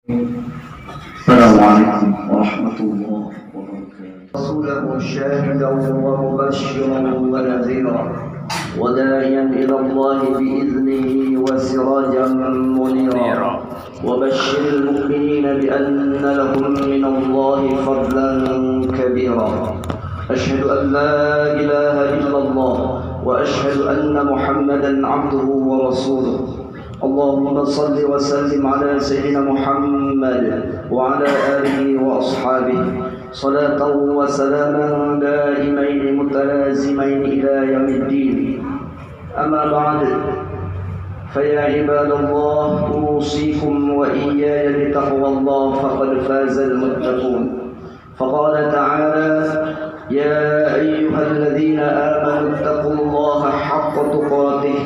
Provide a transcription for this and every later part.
السلام عليكم ورحمة الله وبركاته. رسوله شاهدا ومبشرا ونذيرا وداعيا إلى الله بإذنه وسراجا منيرا وبشر المؤمنين بأن لهم من الله فضلا كبيرا. أشهد أن لا إله إلا الله وأشهد أن محمدا عبده ورسوله. اللهم صل وسلم على سيدنا محمد وعلى آله وأصحابه صلاة وسلاما دائمين متلازمين إلى يوم الدين. أما بعد، فيا عباد الله، أوصيكم وإياي بتقوى الله فقد فاز المتقون. فقال تعالى: يا أيها الذين آمنوا اتقوا الله حق تقاته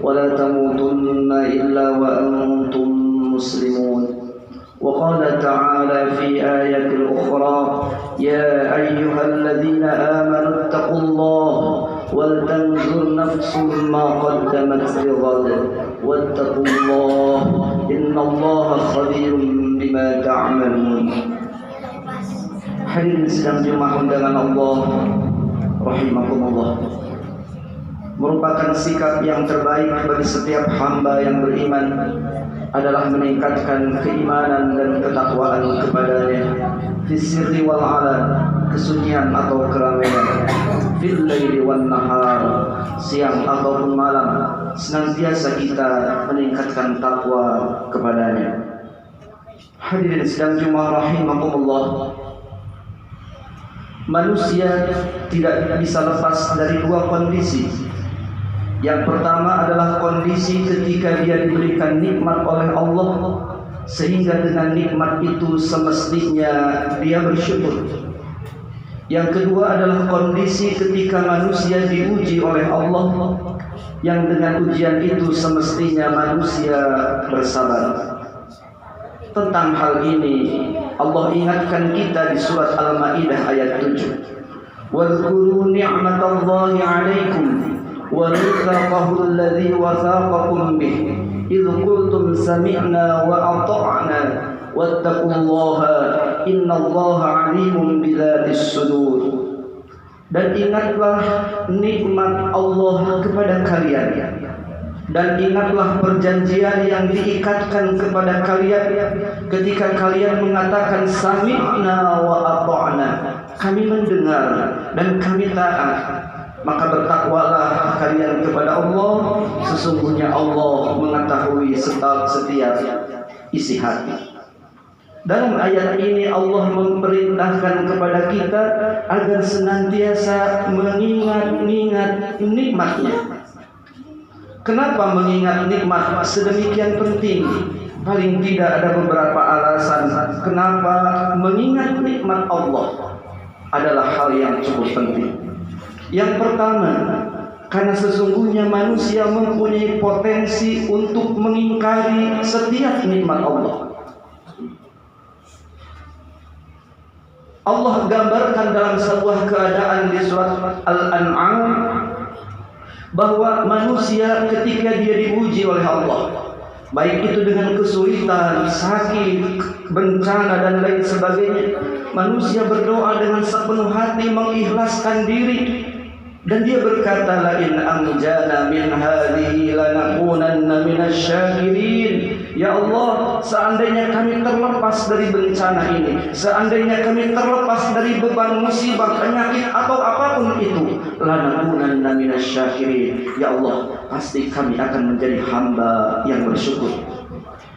ولا تموتن إلا وأنتم مسلمون. وقال تعالى في آية أخرى: يا أيها الذين آمنوا اتقوا الله ولتنظر نفس ما قدمت لغد واتقوا الله إن الله خبير بما تعملون. Hadirin sidang jemaah undangan Allah rahimakumullah, merupakan sikap yang terbaik bagi setiap hamba yang beriman adalah meningkatkan keimanan dan ketakwaan kepadanya fis sirri wal alan, kesunyian atau keramaian, fil laili wan nahar, siang ataupun malam, senantiasa kita meningkatkan takwa kepadanya. Hadirin sidang jemaah rahimakumullah, manusia tidak bisa lepas dari dua kondisi. Yang pertama adalah kondisi ketika dia diberikan nikmat oleh Allah, sehingga dengan nikmat itu semestinya dia bersyukur. Yang kedua adalah kondisi ketika manusia diuji oleh Allah, yang dengan ujian itu semestinya manusia bersabar. Tentang hal ini Allah ingatkan kita di surat Al-Maidah ayat 7. Wadhkuru ni'matallahi 'alaikum wa mitsaqahu alladhi wathaqakum bih idh qultum sami'na wa ata'na wattaqullaha innallaha 'alimun bidzatis sudur. Dan ingatlah nikmat Allah kepada kalian, dan ingatlah perjanjian yang diikatkan kepada kalian ketika kalian mengatakan sami'na wa ata'na, kami mendengar dan kami taat. Maka bertakwalah kalian kepada Allah, sesungguhnya Allah mengetahui setiap isi hati. Dalam ayat ini Allah memerintahkan kepada kita agar senantiasa mengingat-ingat nikmatnya. Kenapa mengingat nikmat sedemikian penting? Paling tidak ada beberapa alasan kenapa mengingat nikmat Allah adalah hal yang cukup penting. Yang pertama, karena sesungguhnya manusia mempunyai potensi untuk mengingkari setiap nikmat Allah. Allah gambarkan dalam sebuah keadaan di surat Al-An'am bahwa manusia ketika dia diuji oleh Allah, baik itu dengan kesulitan, sakit, bencana dan lain sebagainya, manusia berdoa dengan sepenuh hati, mengikhlaskan diri, dan dia berkata, la in anjana min hadhihi lanakunanna minasyakirin. Ya Allah, seandainya kami terlepas dari bencana ini, seandainya kami terlepas dari beban musibah, penyakit atau apapun itu, lanakunanna minasyakirin. Ya Allah, pasti kami akan menjadi hamba yang bersyukur.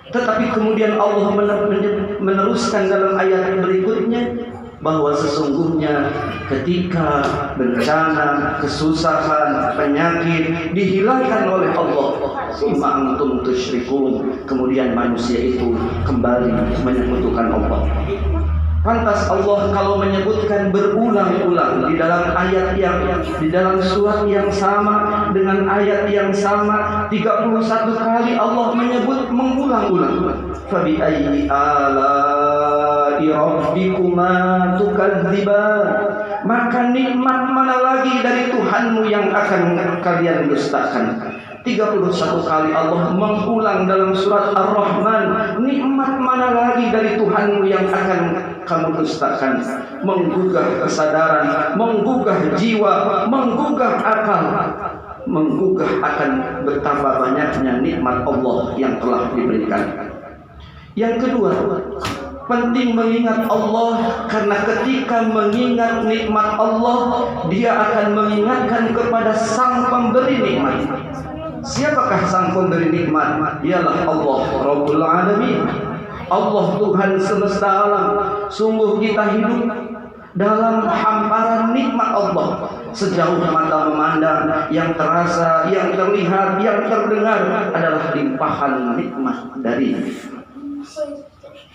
Tetapi kemudian Allah meneruskan dalam ayat berikutnya bahwa sesungguhnya ketika bencana, kesusahan, penyakit dihilangkan oleh Allah, summa antum tusyrikun, kemudian manusia itu kembali menyekutukan Allah. Pantas Allah kalau menyebutkan berulang-ulang di dalam ayat di dalam surat yang sama dengan ayat yang sama 31 kali Allah menyebut mengulang-ulang. Fabi ayyi ala'i rabbikuma tukadziban, maka nikmat mana lagi dari Tuhanmu yang akan kalian dustakan? 31 kali Allah mengulang dalam surat Ar-Rahman, nikmat mana lagi Tuhanmu yang akan kamu dustakan, menggugah kesadaran, menggugah jiwa, menggugah akal, menggugah akan betapa banyaknya nikmat Allah yang telah diberikan. Yang kedua, penting mengingat Allah, karena ketika mengingat nikmat Allah, dia akan mengingatkan kepada sang pemberi nikmat. Siapakah sang pemberi nikmat? Ialah Allah Rabbul Alamin, Allah Tuhan semesta alam. Sungguh kita hidup dalam hamparan nikmat Allah. Sejauh mata memandang, yang terasa, yang terlihat, yang terdengar adalah limpahan nikmat dari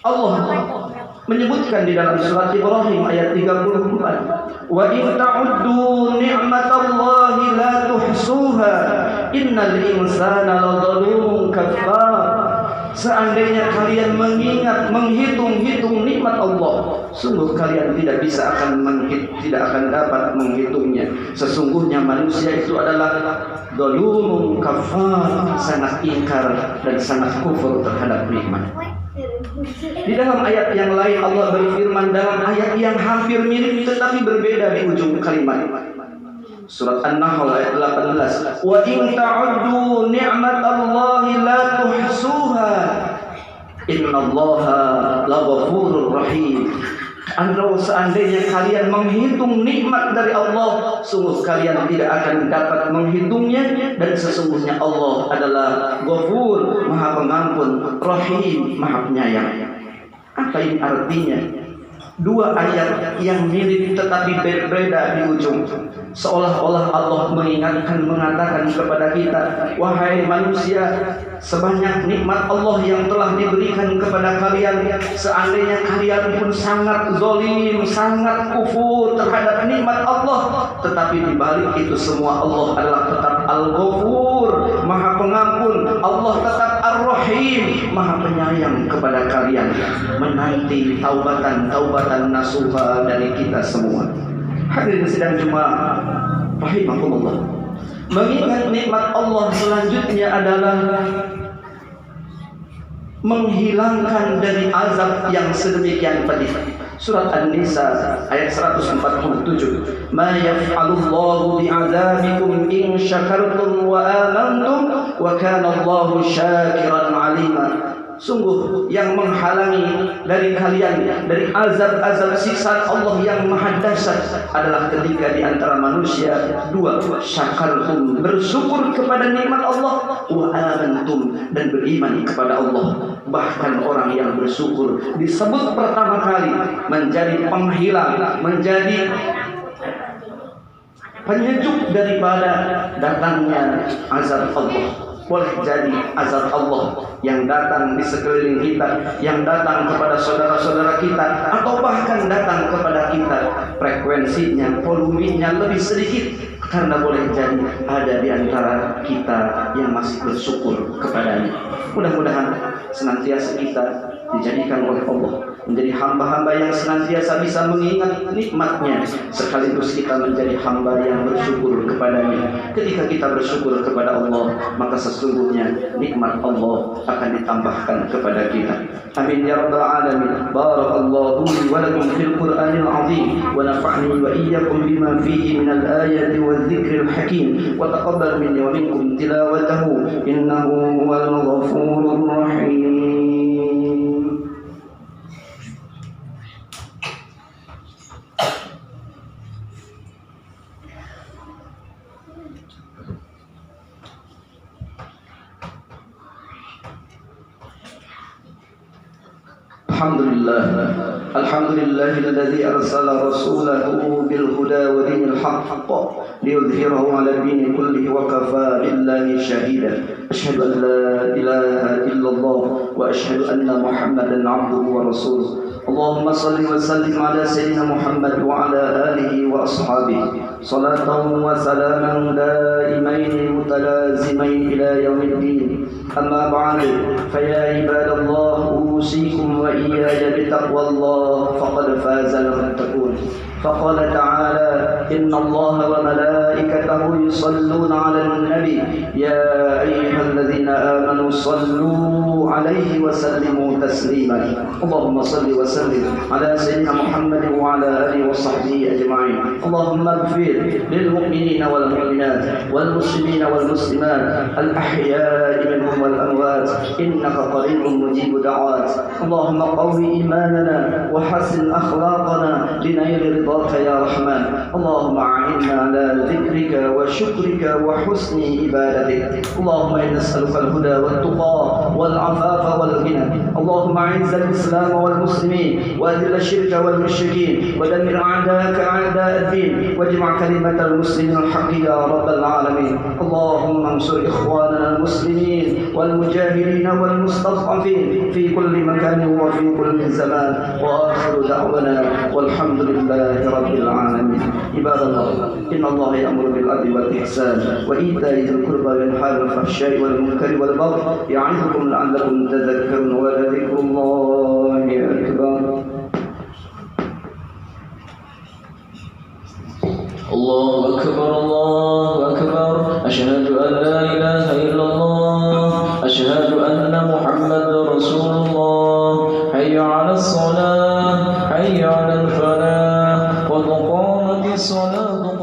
Allah. Menyebutkan di dalam surat Ibrahim ayat 34, wa in ta'uddu ni'matallahi la tuhsuha innal insana ladzalumun kafar. Seandainya kalian mengingat, menghitung-hitung nikmat Allah, sungguh kalian tidak akan dapat menghitungnya. Sesungguhnya manusia itu adalah zalumun kafar, sangat ingkar dan sangat kufur terhadap nikmat. Di dalam ayat yang lain Allah berfirman dalam ayat yang hampir mirip tetapi berbeda di ujung kalimat. Surat An-Nahl ayat 18. Wa in ta'uddu ni'matallahi la tuhsuha innallaha laghafurur rahim. Kalau seandainya kalian menghitung nikmat dari Allah, sungguh kalian tidak akan dapat menghitungnya, dan sesungguhnya Allah adalah Ghafur, Maha Pengampun, Rahim, Maha Penyayang. Apa ini artinya? Dua ayat yang mirip tetapi berbeda di ujung. Seolah-olah Allah mengingatkan, mengatakan kepada kita, wahai manusia, sebanyak nikmat Allah yang telah diberikan kepada kalian, seandainya kalian pun sangat zalim, sangat kufur terhadap nikmat Allah, tetapi di balik itu semua Allah adalah tetap Al-Ghafur, Maha Pengampun. Allah tetap Ar-Rahim, Maha Penyayang kepada kalian, menanti taubatan nasuha dari kita semua. Hadirin sidang Jumat rahimakumullah. Mengingat nikmat Allah selanjutnya adalah menghilangkan dari azab yang sedemikian pedih. Surat An-Nisa ayat 147. Ma yaf'alullahu bi'adzabikum in syakartum wa amantum wa kana Allahu syakiran 'alima. Sungguh yang menghalangi dari kalian dari azab-azab siksaan Allah yang maha dahsyat adalah ketika di antara manusia dua, syakartum, bersyukur kepada nikmat Allah, wa amantum, dan beriman kepada Allah. Bahkan orang yang bersyukur disebut pertama kali menjadi penghilang, menjadi penyejuk daripada datangnya azab Allah. Boleh jadi azab Allah yang datang di sekeliling kita, yang datang kepada saudara-saudara kita, atau bahkan datang kepada kita, frekuensinya, volumenya lebih sedikit, karena boleh jadi ada di antara kita yang masih bersyukur kepadanya. Mudah-mudahan senantiasa kita dijadikan oleh Allah menjadi hamba-hamba yang senantiasa bisa mengingat nikmatnya, sekaligus kita menjadi hamba yang bersyukur kepadanya. Ketika kita bersyukur kepada Allah, maka sesungguhnya nikmat Allah akan ditambahkan kepada kita. Amin ya rabbal alamin. Barakallahu li wa lakum fil Qur'anil azim wa nafa'ni wa iyyakum bima fihi minal ayati wadh-dhikril hakim wa taqabbal minni wa minkum tilawatahu innahu huwal ghafurur rahim. Alhamdulillahilladzi arsala rasulahu bil huda wa dinil haqq liyudhhirahu 'ala ad-dini kullihi wa kafaa billahi shahida. Asyhadu an la ilaha illallah wa asyhadu anna Muhammadan 'abduhu wa rasuluh. Allahumma salli wa sallim ala sayyidina Muhammad wa ala alihi wa ashabihi salatan wa salaman daimain mutalazimain ila yaumiddin. Amma ba'du, fa ya ibadallah usikum wa iyaya bi taqwallah faqad fazal muttaqun. فقال تعالى إن الله وملائكته يصلون على النبي يا أيها الذين آمنوا صلوا عليه وسلموا تسليما اللهم صل وسلم على سيدنا محمد وعلى آله وصحبه أجمعين اللهم اغفر للمؤمنين والمؤمنات والمسلمين والمسلمات الأحياء منهم والأموات إنك قريب مجيب دعوات اللهم قوي إيماننا وحسن أخلاقنا لنيل رضاك يا رحمن اللهم أعنا على ذكرك وشكرك وحسن عبادتك اللهم إنا نسألك الهدى والتقى والعفاف والغنى اللهم أعز الإسلام والمسلمين وأذل الشرك والمشركين ودمر أعداءك أعداء الدين واجمع كلمة المسلمين الحق يا رب العالمين اللهم انصر إخواننا المسلمين والمجاهدين والمستضعفين في كل مكان وفي كل زمان وآخر دعوانا والحمد لله رب العالمين عباد الله إن الله يأمر بالعدل والإحسان وإيتاء ذي القربى وينهى عن الفحشاء والمنكر والبغي يعظكم لعلكم تذكرون ولذكر الله أكبر الله أكبر الله أكبر أشهد أن لا إله إلا الله أشهد أن محمد رسول الله حي على الصلاة حي على الفلاح قد قامت الصلاة